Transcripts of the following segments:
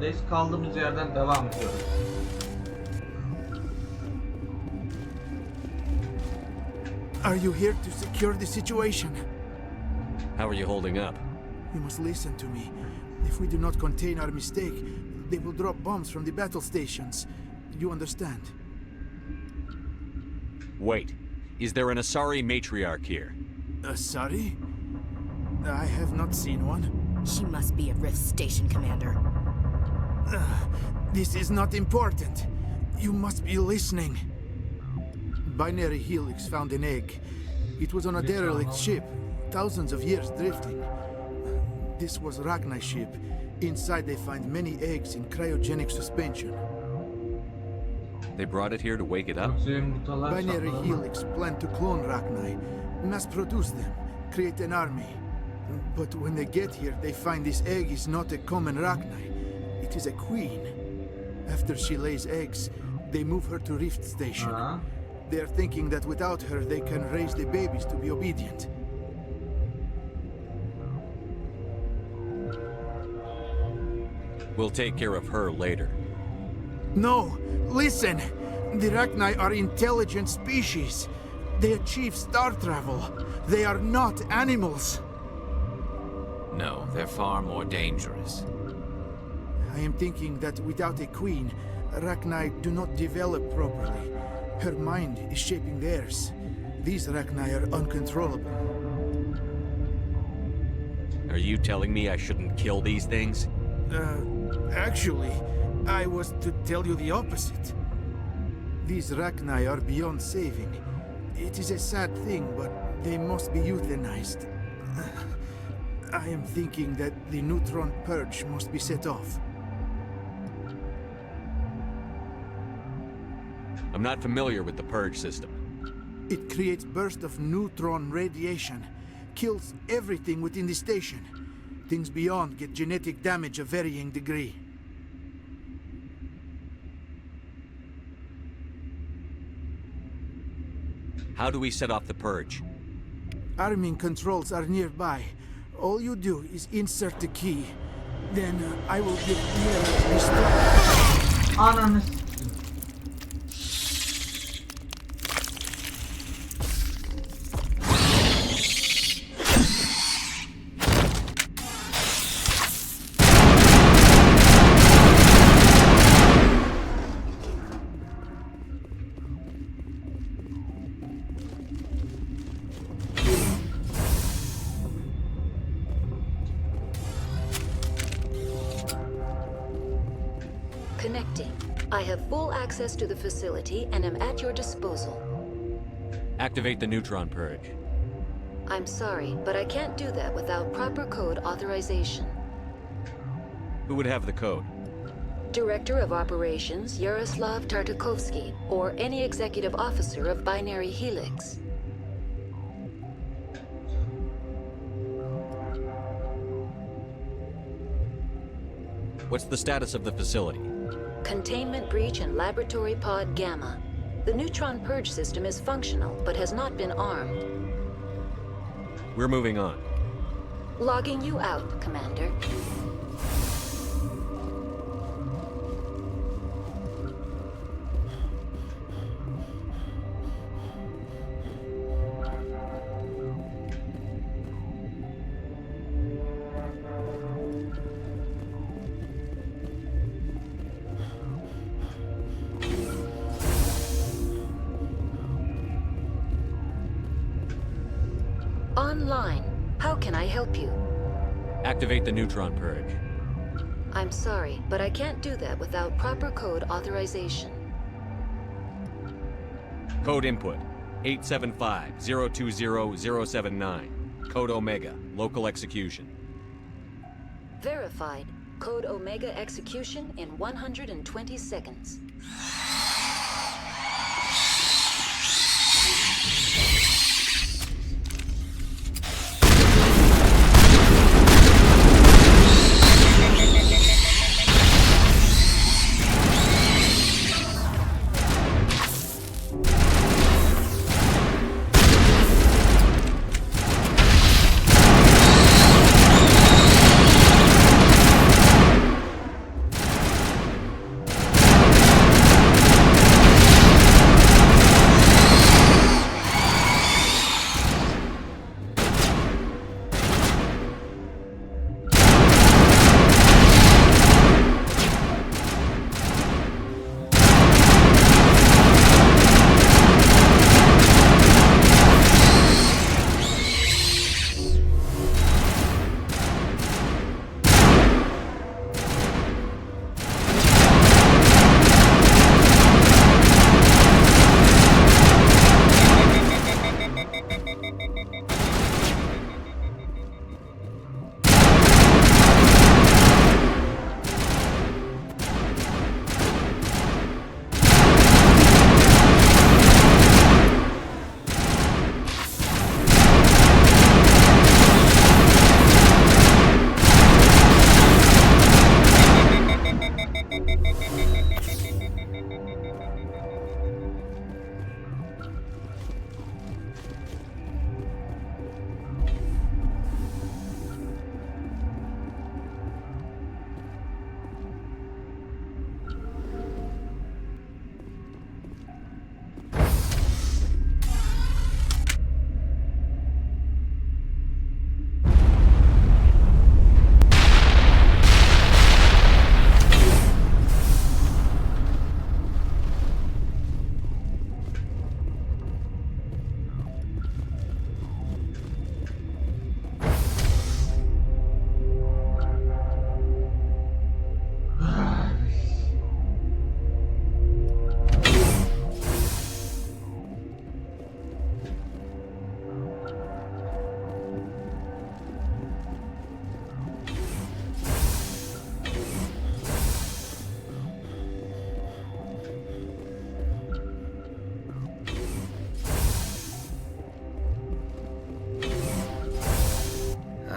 bölümdeyiz. Kaldığımız yerden devam ediyoruz. Are you here to secure the situation? How are you holding up? You must listen to me. If we do not contain our mistake, they will drop bombs from the battle stations. You understand? Wait. Is there an Asari matriarch here? Asari? I have not seen one. She must be at Rift Station, Commander. This is not important. You must be listening. Binary Helix found an egg. It was on a derelict ship, thousands of years drifting. This was Ragnai's ship. Inside they find many eggs in cryogenic suspension. They brought it here to wake it up? Binary Helix planned to clone Ragnai, mass produce them, create an army. But when they get here, they find this egg is not a common Ragnai. It is a queen. After she lays eggs, they move her to Rift Station. They are thinking that without her, they can raise the babies to be obedient. We'll take care of her later. No! Listen! The Ragnai are intelligent species. They achieve star travel. They are not animals. No, they're far more dangerous. I am thinking that without a queen, Ragnai do not develop properly. Her mind is shaping theirs. These Ragnai are uncontrollable. Are you telling me I shouldn't kill these things? Actually, I was to tell you the opposite. These Ragnai are beyond saving. It is a sad thing, but they must be euthanized. I am thinking that the neutron purge must be set off. I'm not familiar with the purge system. It creates bursts of neutron radiation, kills everything within the station. Things beyond get genetic damage of varying degree. How do we set off the purge? Arming controls are nearby. All you do is insert the key. Then I will give the restart. Ananı s**eyim. Connecting. I have full access to the facility and am at your disposal. Activate the neutron purge. I'm sorry, but I can't do that without proper code authorization. Who would have the code? Director of Operations Yaroslav Tartakovsky, or any executive officer of Binary Helix. What's the status of the facility? Containment breach in Laboratory Pod Gamma. The neutron purge system is functional, but has not been armed. We're moving on. Logging you out, Commander. Online. How can I help you? Activate the neutron purge. I'm sorry, but I can't do that without proper code authorization. Code input 875-020-079. Code Omega. Local execution. Verified. Code Omega execution in 120 seconds.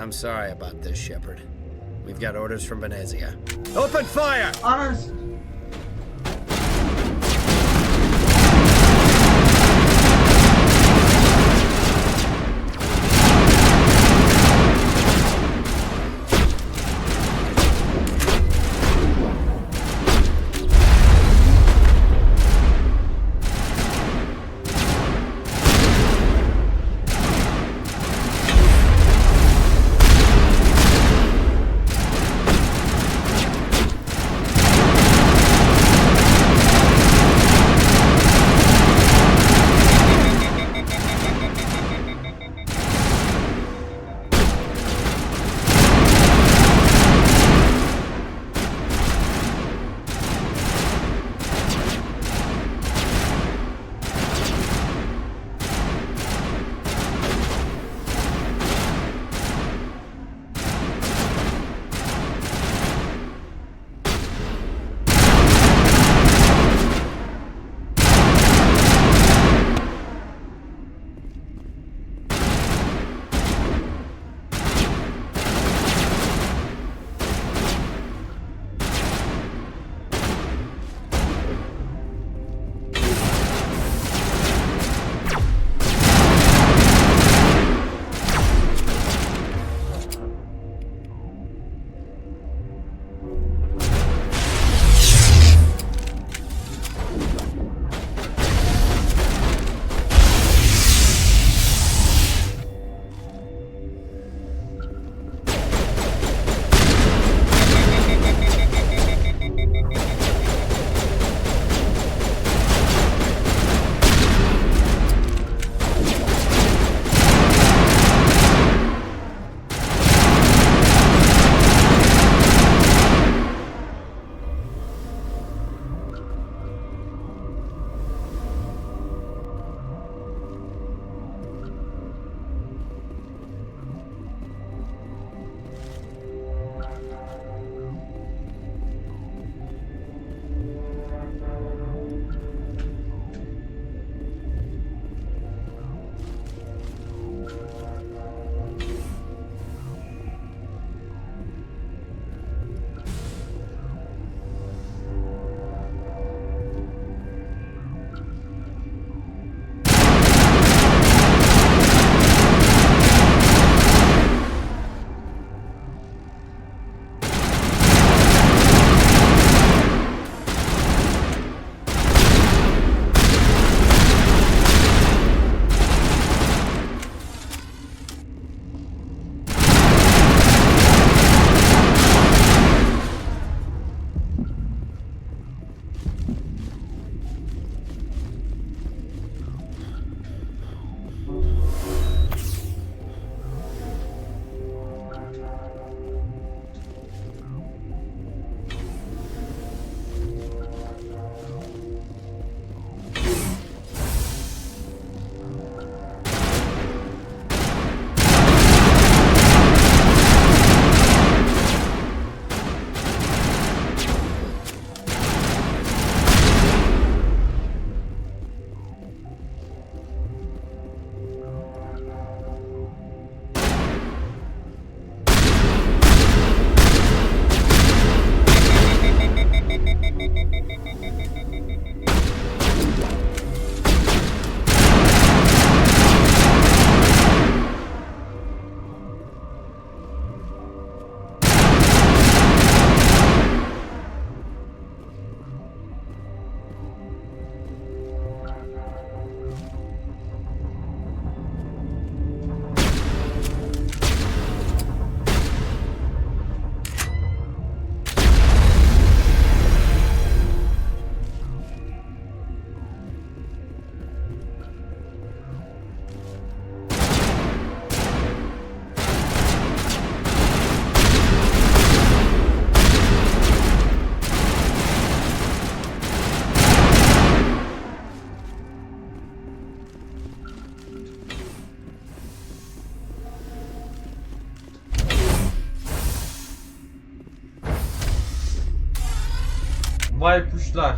I'm sorry about this, Shepard. We've got orders from Benezia. Open fire! Ananız. Vay kuşlar.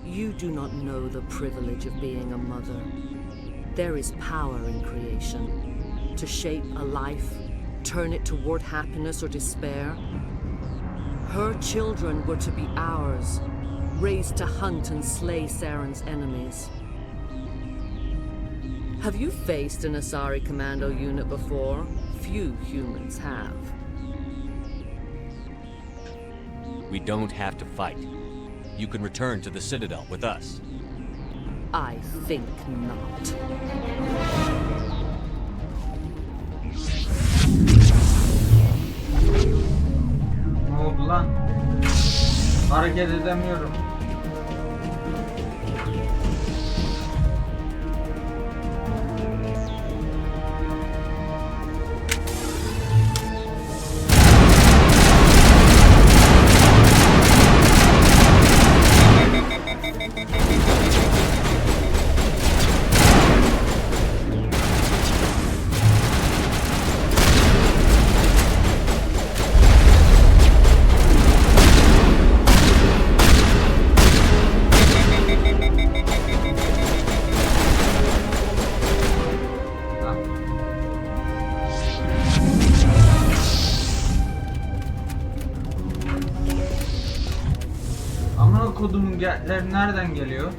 You do not know the privilege of being a mother. There is power in creation. To shape a life, turn it toward happiness or despair. Her children were to be ours, raised to hunt and slay Saren's enemies. Have you faced an Asari commando unit before? Few humans have. We don't have to fight. You can return to the Citadel with us. I think not. Ne oldu lan? Hareket edemiyorum. Amına kodumun getleri nereden geliyor?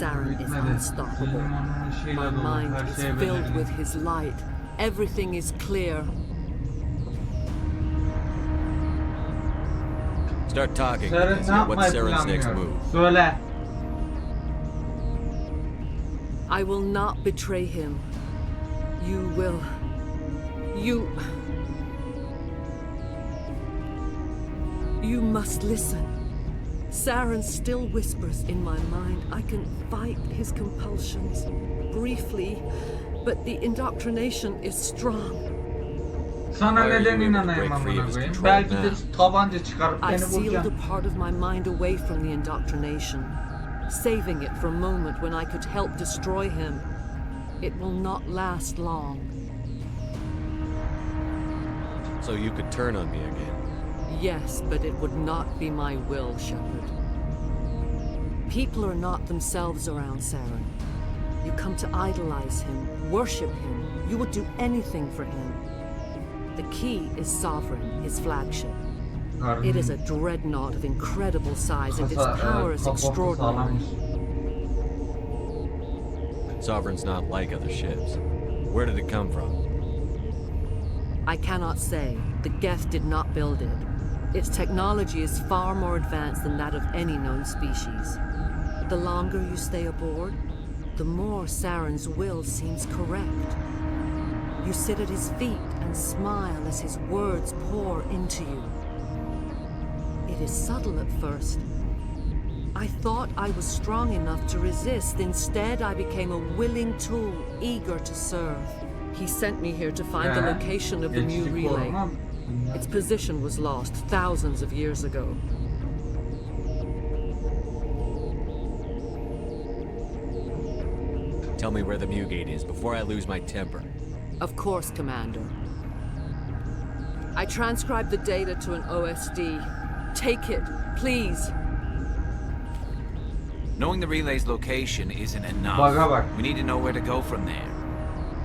Saren is Bitmedi. unstoppable. Zihnim onun My ışığıyla dolu. mind Her is şey filled belirli. with his light. Everything is clear. Start talking. Saren Let's ne get what's yapmayı Saren's next planlıyor? move. Söyle. I will not betray him. You will. You must listen. Saren still whispers in my mind. I can fight his compulsions briefly, but the indoctrination is strong. Sana Why are neden you able to inanayım break free amına of his koyayım? control Belki de now? tabanca çıkarıp I beni sealed a vuracak. part of my mind away from the indoctrination, saving it for a moment when I could help destroy him. It will not last long. So you could turn on me again. Yes, but it would not be my will, Shepard. People are not themselves around Saren. You come to idolize him, worship him. You would do anything for him. The key is Sovereign, his flagship. It is a dreadnought of incredible size, and its power is extraordinary. Sovereign's not like other ships. Where did it come from? I cannot say. The Geth did not build it. Its technology is far more advanced than that of any known species. The longer you stay aboard, the more Saren's will seems correct. You sit at his feet and smile as his words pour into you. It is subtle at first. I thought I was strong enough to resist. Instead, I became a willing tool, eager to serve. He sent me here to find the location of the new relay. Its position was lost thousands of years ago. Tell me where the Mugate is before I lose my temper. Of course, Commander. I transcribed the data to an OSD. Take it, please. Knowing the relay's location isn't enough. Baga bak. We need to know where to go from there.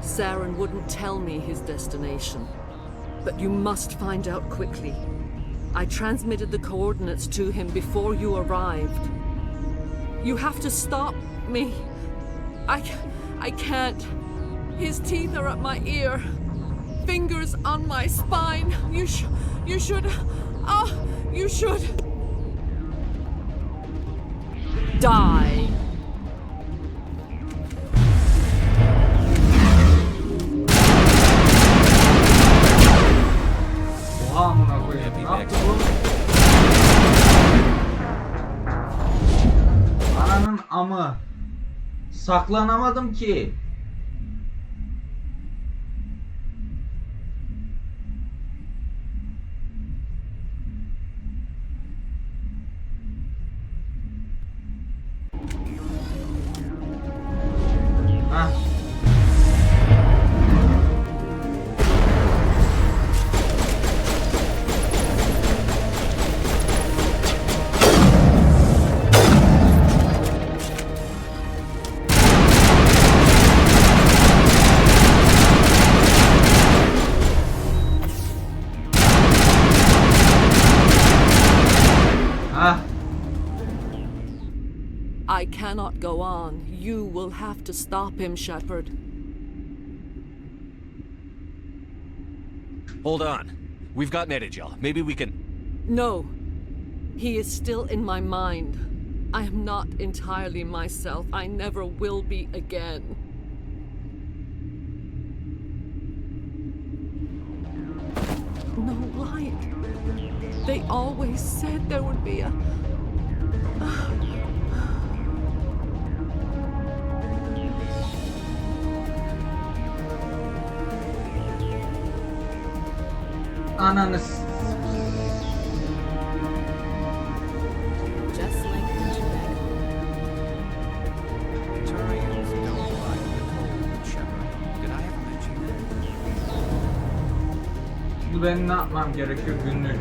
Saren wouldn't tell me his destination. But you must find out quickly. I transmitted the coordinates to him before you arrived. You have to stop me. I can't. His teeth are at my ear. Fingers on my spine. You should. You should. Die. Oha amına koyayım. Ne yaptı bu? Ananın amı. Saklanamadım ki. Hah. Hah. I cannot go on. You will have to stop him, Shepard. Hold on. We've got Medigel. Maybe we can... No. He is still in my mind. I am not entirely myself. I never will be again. No light. They always said there would be a... Ananı Just like Hunchback. Turians don't like the cold, Shepard. Did I ever mention that? Şimdi ben ne yapmam gerekiyor günlük?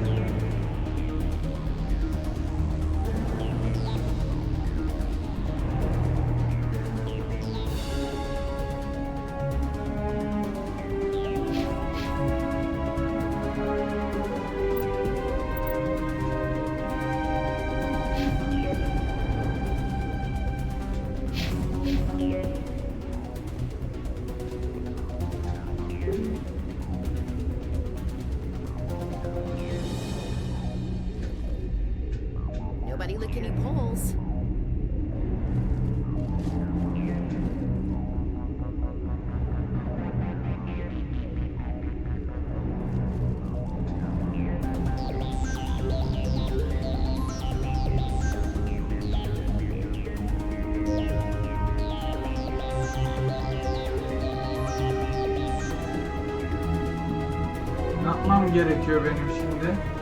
yapmam gerekiyor benim şimdi?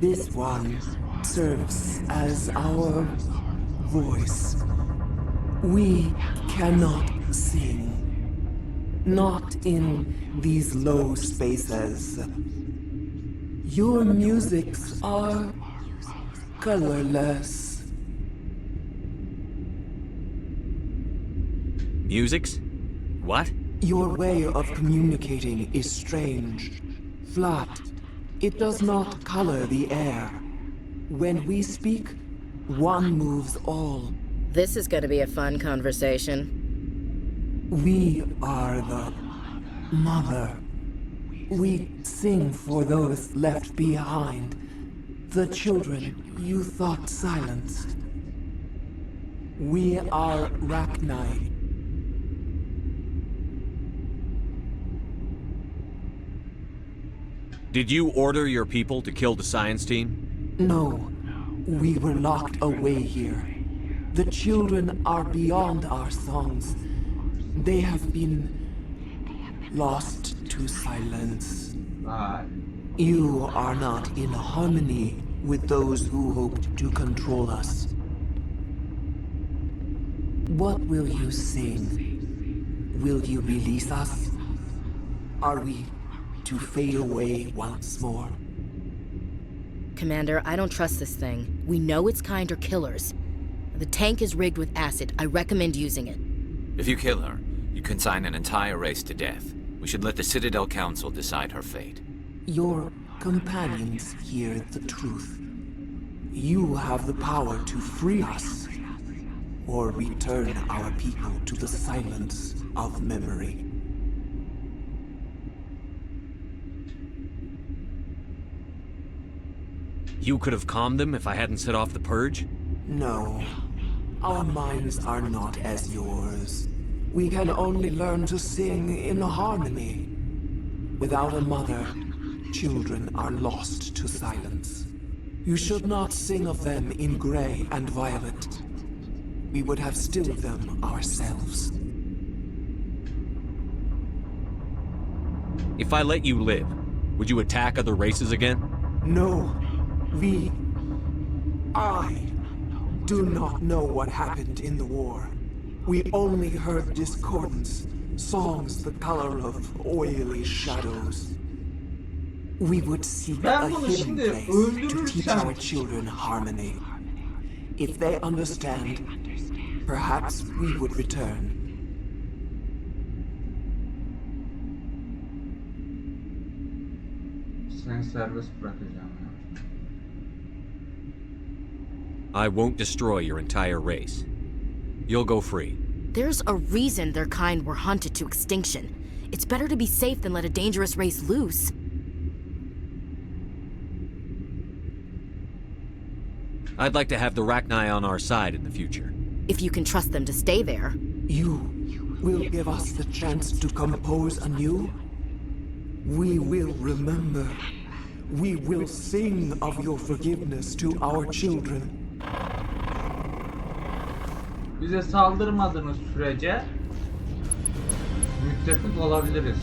This one serves as our voice. We cannot sing. Not in these low spaces. Your musics are colorless. Musics? What? Your way of communicating is strange. Flat. It does not color the air. When we speak, one moves all. This is gonna be a fun conversation. We are the mother. We sing for those left behind. The children you thought silenced. We are Rachni. Did you order your people to kill the science team? No, we were locked away here. The children are beyond our songs. They have been lost to silence. Vay. You are not in harmony with those who hoped to control us. What will you sing? Will you release us? Are we to fade away once more? Commander, I don't trust this thing. We know its kind are killers. The tank is rigged with acid. I recommend using it. If you kill her, you consign an entire race to death. We should let the Citadel Council decide her fate. Your companions hear the truth. You have the power to free us, or return our people to the silence of memory. You could have calmed them if I hadn't set off the purge? No, our minds are not as yours. We can only learn to sing in harmony. Without a mother, children are lost to silence. You should not sing of them in gray and violet. We would have stilled them ourselves. If I let you live, would you attack other races again? No, I do not know what happened in the war. We only heard discordance, songs the color of oily shadows. We would seek Ben a bunu hidden şimdi place to teach öldürürsem our children harmony. If they understand, perhaps we would return. seni serbest bırakacağım ya. I won't destroy your entire race. You'll go free. There's a reason their kind were hunted to extinction. It's better to be safe than let a dangerous race loose. I'd like to have the Rachni on our side in the future. If you can trust them to stay there. You will give us the chance to compose anew? We will remember. We will sing of your forgiveness to our children. Bize saldırmadığınız sürece müttefik olabiliriz.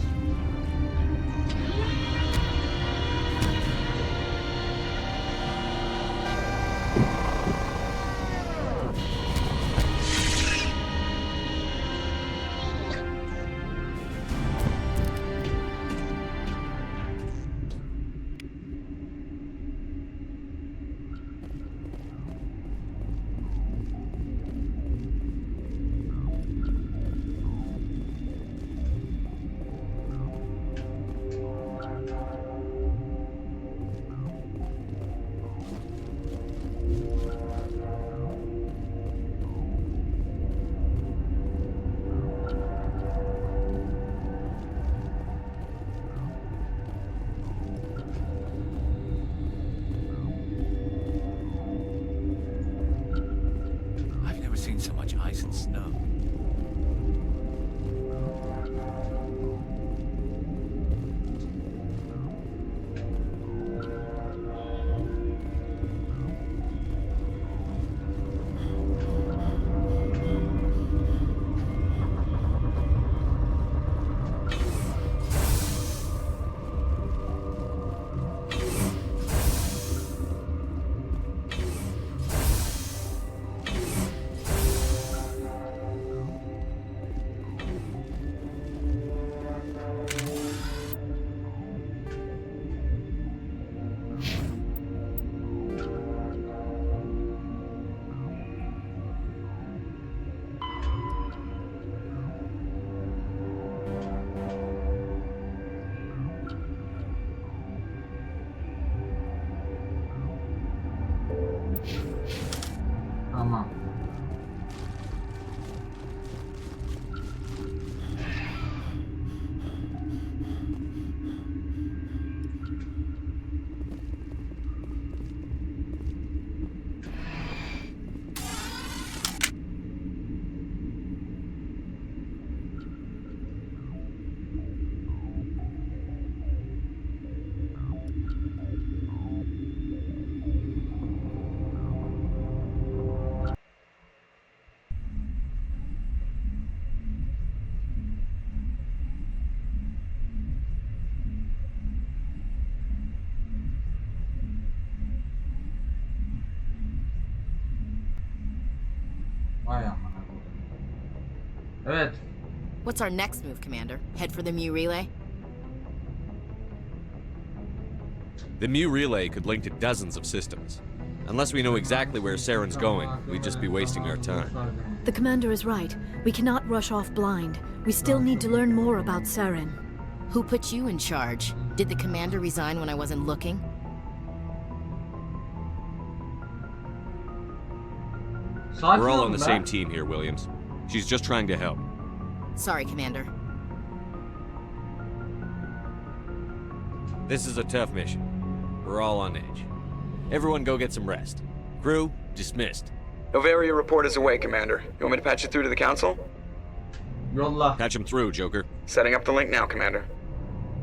Tamam. Vay amına koyayım. Evet. What's our next move, Commander? Head for the Mu relay? The Mu relay could link to dozens of systems. Unless we know exactly where Saren's going, we'd just be wasting our time. The commander is right. We cannot rush off blind. We still need to learn more about Saren. Who put you in charge? Did the commander resign when I wasn't looking? We're all on the same team here, Williams. She's just trying to help. Sorry, Commander. This is a tough mission. We're all on edge. Everyone go get some rest. Crew, dismissed. Novaria report is away, Commander. You want me to patch it through to the Council? Yolla. Patch him through, Joker. Setting up the link now, Commander.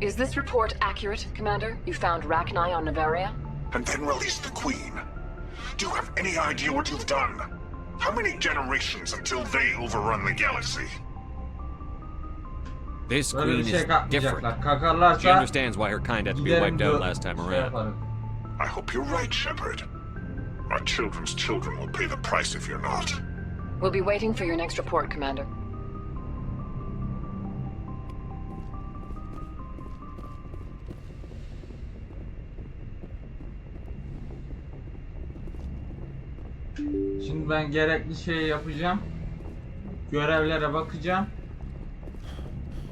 Is this report accurate, Commander? You found Rachni on Novaria? And then released the Queen. Do you have any idea what you've done? How many generations until they overrun the galaxy? This Queen is different. She understands why her kind had to be wiped out last time around. I hope you're right, Shepard. Our children's children will pay the price if you're not. We'll be waiting for your next report, Commander. Şimdi ben gerekli şeyi yapacağım. Görevlere bakacağım.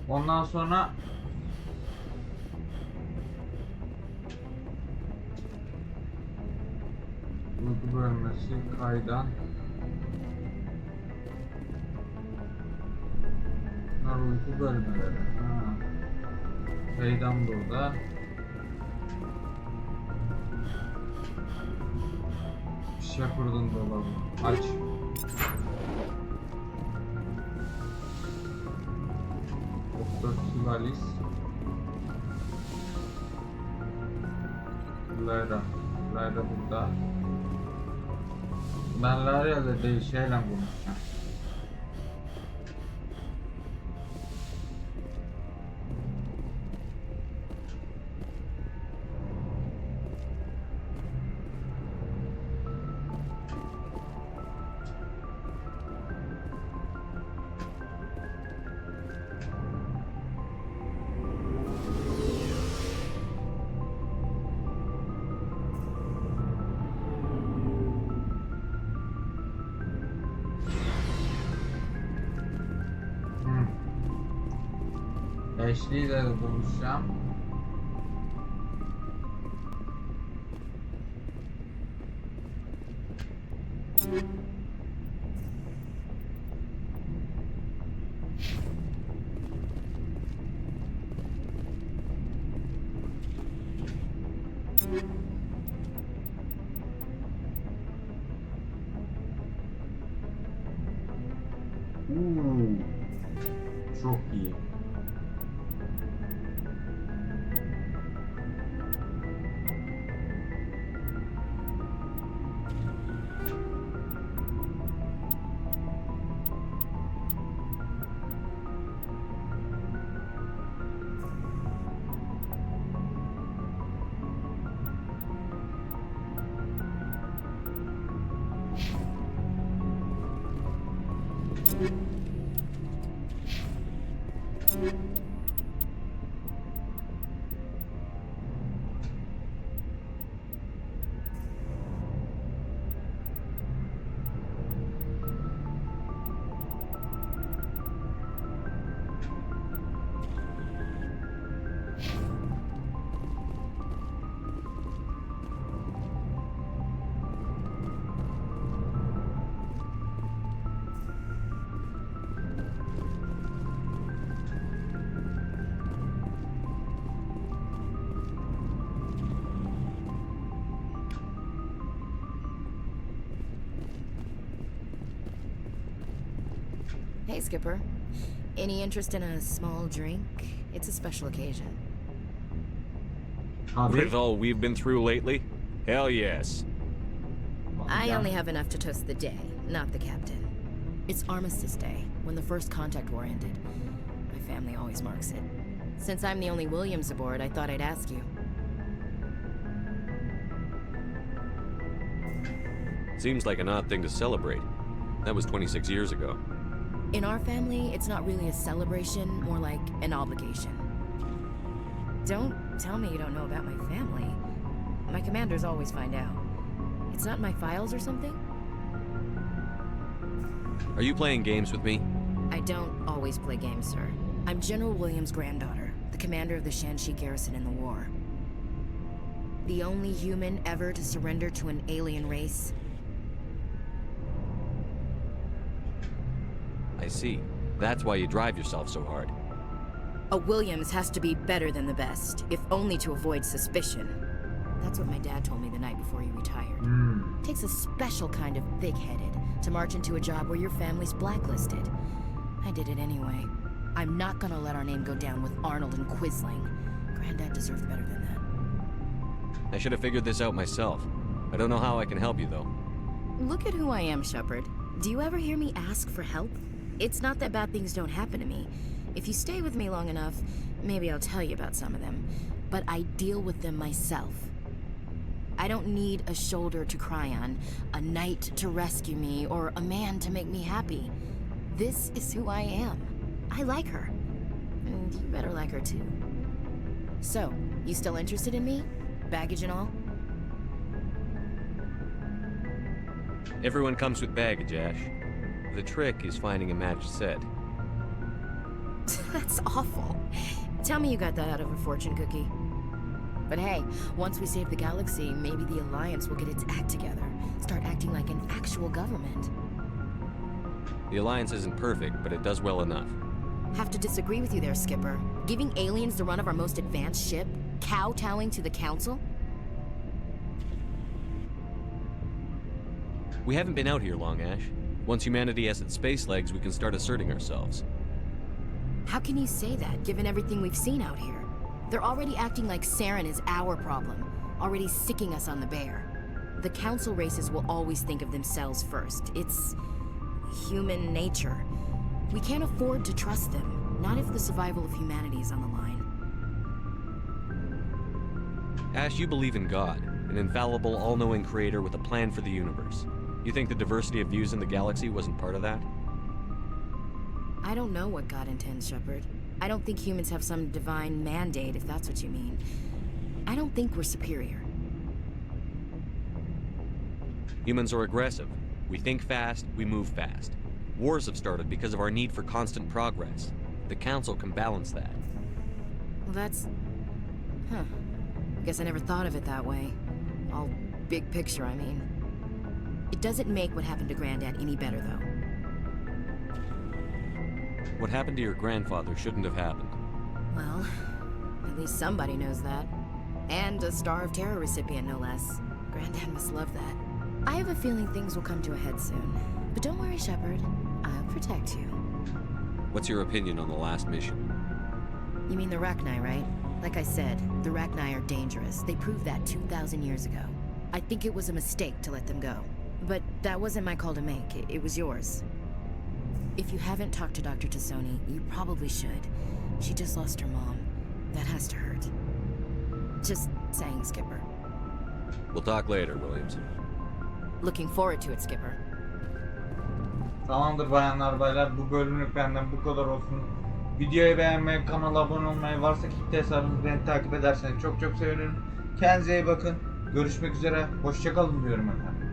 Ondan sonra uyku bölmesi kaydan. Bunlar uyku bölmeleri. Ha. Kaydan burada. Shepard'ın dolabı. Aç. Doktor Kivalis. Lara. Lara burada. Ben Lara'yla değil şeyle konuşacağım. Ashley'le de konuşacağım. Çok iyi. Hey, Skipper. Any interest in a small drink? It's a special occasion. With all we've been through lately? Hell yes. I only have enough to toast the day, not the captain. It's Armistice Day, when the first contact war ended. My family always marks it. Since I'm the only Williams aboard, I thought I'd ask you. Seems like an odd thing to celebrate. That was 26 years ago. In our family, it's not really a celebration, more like an obligation. Don't tell me you don't know about my family. My commanders always find out. It's not in my files or something? Are you playing games with me? I don't always play games, sir. I'm General Williams' granddaughter, the commander of the Shanxi garrison in the war. The only human ever to surrender to an alien race. I see. That's why you drive yourself so hard. A Williams has to be better than the best, if only to avoid suspicion. That's what my dad told me the night before he retired. Takes a special kind of big-headed to march into a job where your family's blacklisted. I did it anyway. I'm not gonna let our name go down with Arnold and Quisling. Granddad deserved better than that. I should have figured this out myself. I don't know how I can help you, though. Look at who I am, Shepard. Do you ever hear me ask for help? It's not that bad things don't happen to me. If you stay with me long enough, maybe I'll tell you about some of them. But I deal with them myself. I don't need a shoulder to cry on, a knight to rescue me, or a man to make me happy. This is who I am. I like her. And you better like her too. So, you still interested in me? Baggage and all? Everyone comes with baggage, Ash. The trick is finding a matched set. That's awful. Tell me you got that out of a fortune cookie. But hey, once we save the galaxy, maybe the Alliance will get its act together. Start acting like an actual government. The Alliance isn't perfect, but it does well enough. Have to disagree with you there, Skipper. Giving aliens the run of our most advanced ship? Kowtowing to the Council? We haven't been out here long, Ash. Once humanity has its space legs, we can start asserting ourselves. How can you say that, given everything we've seen out here? They're already acting like Saren is our problem, already sicking us on the bear. The Council races will always think of themselves first. It's human nature. We can't afford to trust them, not if the survival of humanity is on the line. Ash, you believe in God, an infallible, all-knowing creator with a plan for the universe. You think the diversity of views in the galaxy wasn't part of that? I don't know what God intends, Shepard. I don't think humans have some divine mandate, if that's what you mean. I don't think we're superior. Humans are aggressive. We think fast, we move fast. Wars have started because of our need for constant progress. The Council can balance that. Well, that's... Huh. Guess I never thought of it that way. All big picture, I mean. It doesn't make what happened to Granddad any better, though. What happened to your grandfather shouldn't have happened. Well, at least somebody knows that. And a Star of Terror recipient, no less. Granddad must love that. I have a feeling things will come to a head soon. But don't worry, Shepard. I'll protect you. What's your opinion on the last mission? You mean the Rachni, right? Like I said, the Rachni are dangerous. They proved that 2,000 years ago. I think it was a mistake to let them go. But that wasn't my call to make. It was yours. If you haven't talked to Dr. Tassoni, you probably should. She just lost her mom. That has to hurt. Just saying, Skipper. We'll talk later, Williams. Looking forward to it, Skipper. Tamamdır bayanlar baylar, bu bölümlük benden bu kadar olsun. Videoyu beğenmeyi, kanala abone olmayı, varsa kitle hesabınızı beni takip ederseniz çok çok sevinirim. Kendinize iyi bakın. Görüşmek üzere. Hoşça kalın diyorum efendim.